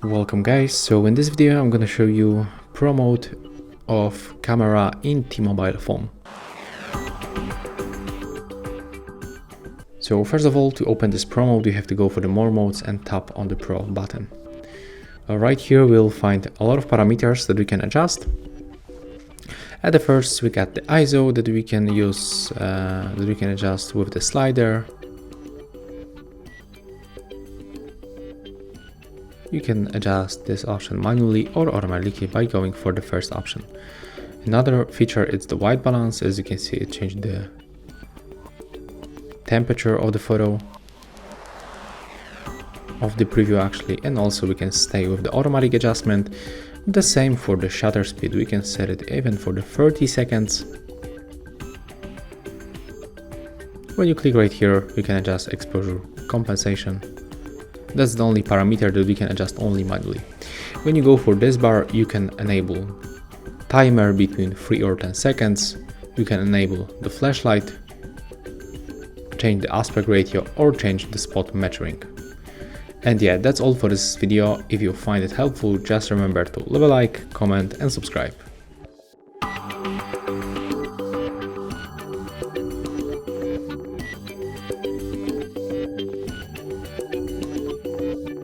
Welcome guys, so in this video I'm gonna show you pro mode of camera in T-Mobile phone. So first of all, to open this pro mode you have to go for the more modes and tap on the pro button. Right here we'll find a lot of parameters that we can adjust. At the first we got the ISO that we can use, that we can adjust with the slider. You can adjust this option manually or automatically by going for the first option. Another feature is the white balance. As you can see, it changed the temperature of the photo, of the preview actually, and also we can stay with the automatic adjustment. The same for the shutter speed, we can set it even for the 30 seconds. When you click right here, you can adjust exposure compensation. That's the only parameter that we can adjust only manually. When you go for this bar, you can enable timer between 3 or 10 seconds. You can enable the flashlight, change the aspect ratio, or change the spot metering. And yeah, that's all for this video. If you find it helpful, just remember to leave a like, comment and subscribe.